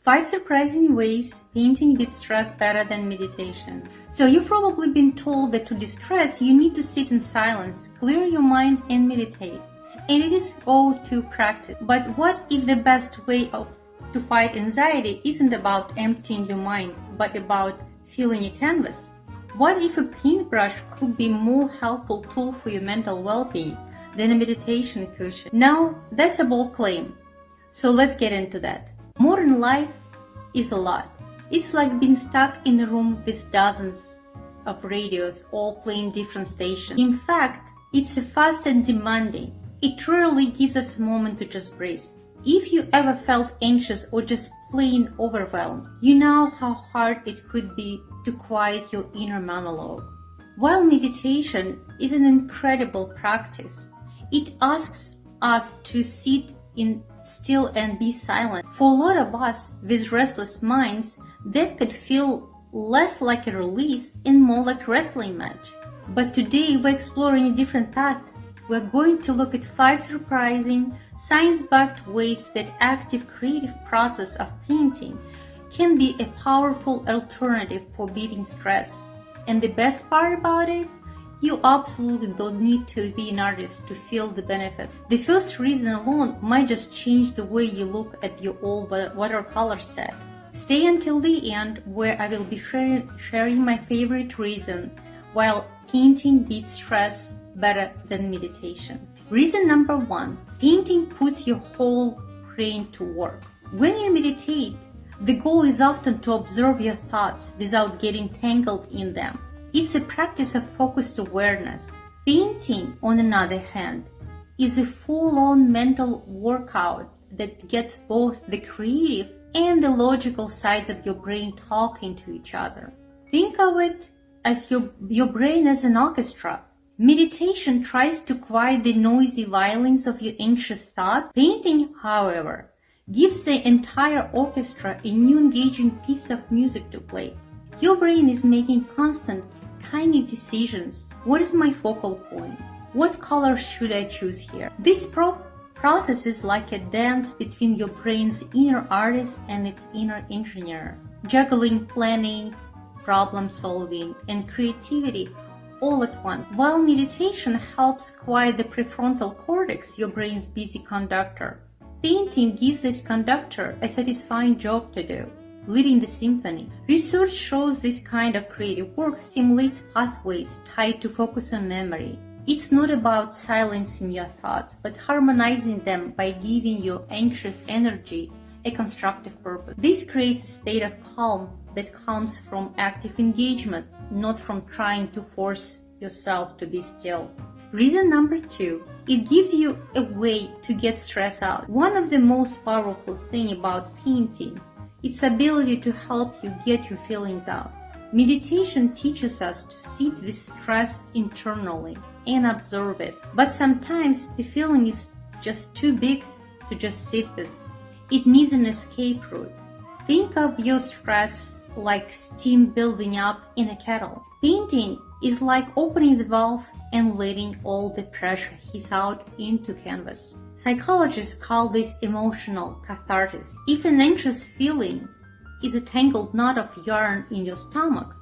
5 surprising ways painting beats stress better than meditation. So you've probably been told that to distress, you need to sit in silence, clear your mind and meditate. And it is go-to practice. But what if the best way to fight anxiety isn't about emptying your mind, but about filling a canvas? What if a paintbrush could be a more helpful tool for your mental well-being than a meditation cushion? Now, that's a bold claim. So let's get into that. Modern life is a lot. It's like being stuck in a room with dozens of radios all playing different stations. In fact, it's fast and demanding. It rarely gives us a moment to just breathe. If you ever felt anxious or just plain overwhelmed, you know how hard it could be to quiet your inner monologue. While meditation is an incredible practice, it asks us to sit in still and be silent. For a lot of us with restless minds, that could feel less like a release and more like a wrestling match. But today we're exploring a different path. We're going to look at 5 surprising, science-backed ways that active creative process of painting can be a powerful alternative for beating stress. And the best part about it, you absolutely don't need to be an artist to feel the benefit. The first reason alone might just change the way you look at your old watercolor set. Stay until the end, where I will be sharing my favorite reason while painting beats stress better than meditation. Reason number 1, painting puts your whole brain to work. When you meditate, the goal is often to observe your thoughts without getting tangled in them. It's a practice of focused awareness. Painting, on the other hand, is a full-on mental workout that gets both the creative and the logical sides of your brain talking to each other. Think of it as your brain as an orchestra. Meditation tries to quiet the noisy violins of your anxious thoughts. Painting, however, gives the entire orchestra a new engaging piece of music to play. Your brain is making constant, tiny decisions. What is my focal point? What color should I choose here? This process is like a dance between your brain's inner artist and its inner engineer, juggling planning, problem solving, and creativity all at once. While meditation helps quiet the prefrontal cortex, your brain's busy conductor, painting gives this conductor a satisfying job to do, leading the symphony. Research shows this kind of creative work stimulates pathways tied to focus on memory. It's not about silencing your thoughts, but harmonizing them by giving your anxious energy a constructive purpose. This creates a state of calm that comes from active engagement, not from trying to force yourself to be still. Reason number 2, it gives you a way to get stress out. One of the most powerful things about painting, its ability to help you get your feelings out. Meditation teaches us to sit with stress internally and observe it, but sometimes the feeling is just too big to just sit with. It needs an escape route. Think of your stress like steam building up in a kettle. Painting is like opening the valve and letting all the pressure hiss out into canvas. Psychologists call this emotional catharsis. If an anxious feeling is a tangled knot of yarn in your stomach,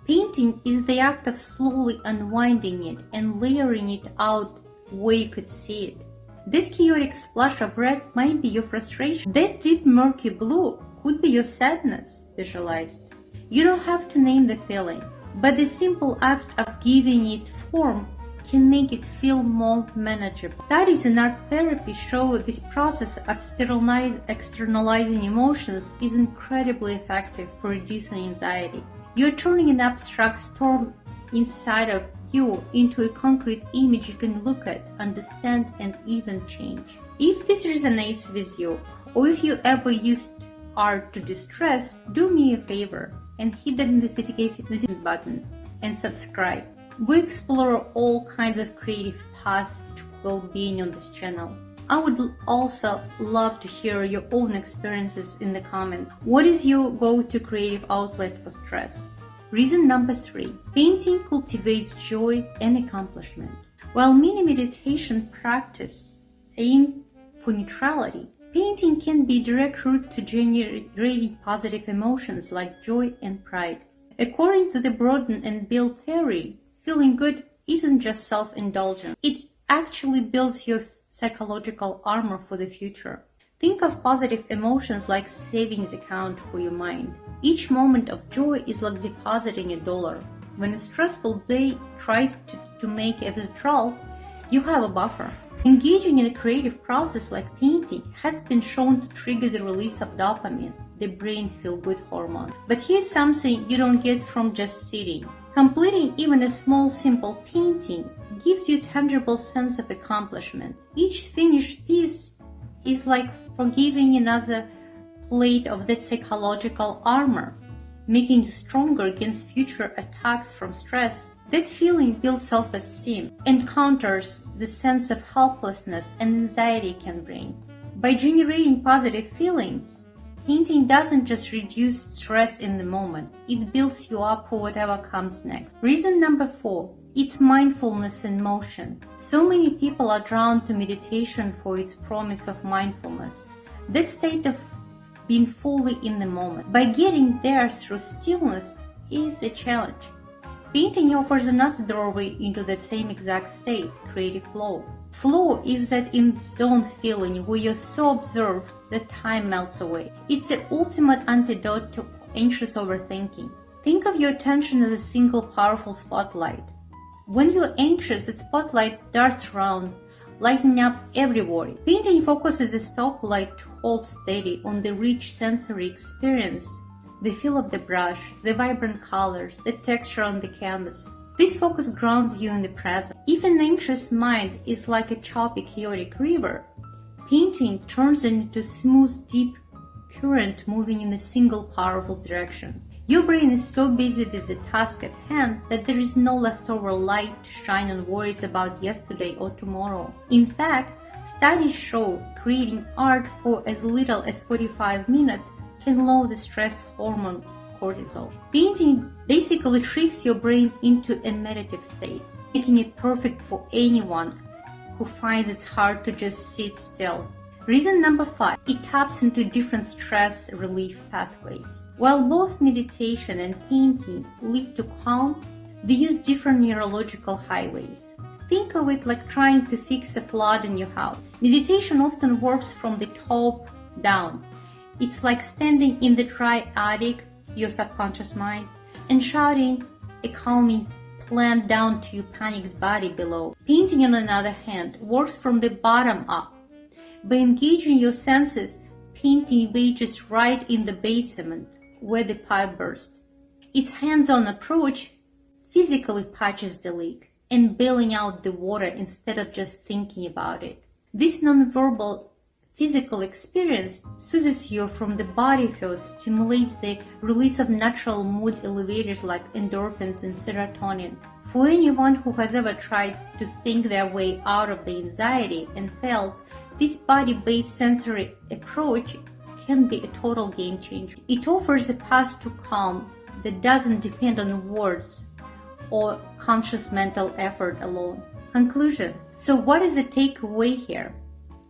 painting is the act of slowly unwinding it and layering it out where you could see it. That chaotic splash of red might be your frustration. That deep murky blue could be your sadness visualized. You don't have to name the feeling, but the simple act of giving it form can make it feel more manageable. Studies in art therapy show this process of externalizing emotions is incredibly effective for reducing anxiety. You're turning an abstract storm inside of you into a concrete image you can look at, understand, and even change. If this resonates with you, or if you ever used art to distress, do me a favor and hit the notification button and subscribe. We explore all kinds of creative paths to well-being on this channel. I would also love to hear your own experiences in the comments. What is your go-to creative outlet for stress? Reason number 3, painting cultivates joy and accomplishment. While many meditation practice aim for neutrality, Painting can be a direct route to generating positive emotions like joy and pride. According to the Broden and Bill theory, feeling good isn't just self-indulgence. It actually builds your psychological armor for the future. Think of positive emotions like savings account for your mind. Each moment of joy is like depositing $1. When a stressful day tries to make a withdrawal, you have a buffer. Engaging in a creative process like painting has been shown to trigger the release of dopamine, the brain feel-good hormone. But here's something you don't get from just sitting. Completing even a small simple painting gives you a tangible sense of accomplishment. Each finished piece is like forgiving another plate of that psychological armor, making you stronger against future attacks from stress. That feeling builds self-esteem and counters the sense of helplessness and anxiety can bring. By generating positive feelings, painting doesn't just reduce stress in the moment, it builds you up for whatever comes next. Reason number 4, it's mindfulness in motion. So many people are drawn to meditation for its promise of mindfulness. That state of being fully in the moment. By getting there through stillness is a challenge. Painting offers another doorway into that same exact state, creative flow. Flow is that in-zone feeling where you're so absorbed that time melts away. It's the ultimate antidote to anxious overthinking. Think of your attention as a single powerful spotlight. When you're anxious, that spotlight darts around, lighting up every worry. Painting focuses a stoplight to hold steady on the rich sensory experience, the feel of the brush, the vibrant colors, the texture on the canvas. This focus grounds you in the present. If an anxious mind is like a choppy, chaotic river, painting turns it into a smooth, deep current moving in a single powerful direction. Your brain is so busy with the task at hand that there is no leftover light to shine on worries about yesterday or tomorrow. In fact, studies show creating art for as little as 45 minutes can lower the stress hormone cortisol. Painting basically tricks your brain into a meditative state, making it perfect for anyone who finds it's hard to just sit still. Reason number 5, it taps into different stress relief pathways. While both meditation and painting lead to calm, they use different neurological highways. Think of it like trying to fix a flood in your house. Meditation often works from the top down. It's like standing in the dry attic, your subconscious mind, and shouting a calming plan down to your panicked body below. Painting, on the other hand, works from the bottom up. By engaging your senses, painting engages right in the basement where the pipe burst. Its hands-on approach physically patches the leak and bailing out the water instead of just thinking about it. This non-verbal physical experience soothes you from the body first, stimulates the release of natural mood elevators like endorphins and serotonin. For anyone who has ever tried to think their way out of the anxiety and failed, this body-based sensory approach can be a total game changer. It offers a path to calm that doesn't depend on words or conscious mental effort alone. Conclusion. So what is the takeaway here?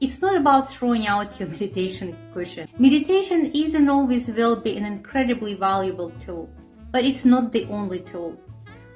It's not about throwing out your meditation cushion. Meditation isn't always will be an incredibly valuable tool, but it's not the only tool.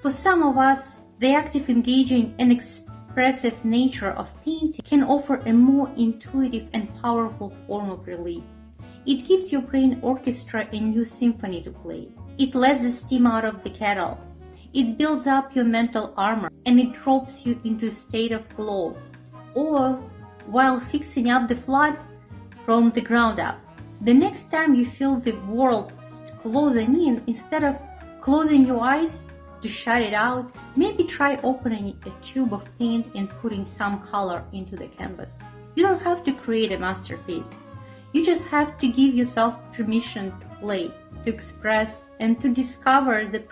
For some of us, the active, engaging, and expressive nature of painting can offer a more intuitive and powerful form of relief. It gives your brain orchestra a new symphony to play. It lets the steam out of the kettle. It builds up your mental armor, and it drops you into a state of flow, all while fixing up the flood from the ground up. The next time you feel the world closing in, instead of closing your eyes to shut it out, maybe try opening a tube of paint and putting some color into the canvas. You don't have to create a masterpiece. You just have to give yourself permission to play, to express, and to discover the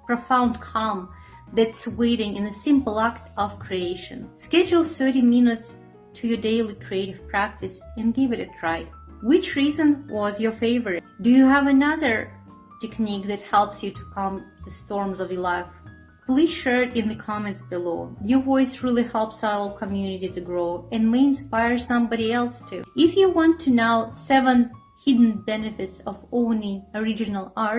profound calm that's waiting in a simple act of creation. Schedule 30 minutes to your daily creative practice and give it a try. Which reason was your favorite? Do you have another technique that helps you to calm the storms of your life? please share it in the comments below. Your voice really helps our community to grow and may inspire somebody else too. If you want to know 7 hidden benefits of owning original art,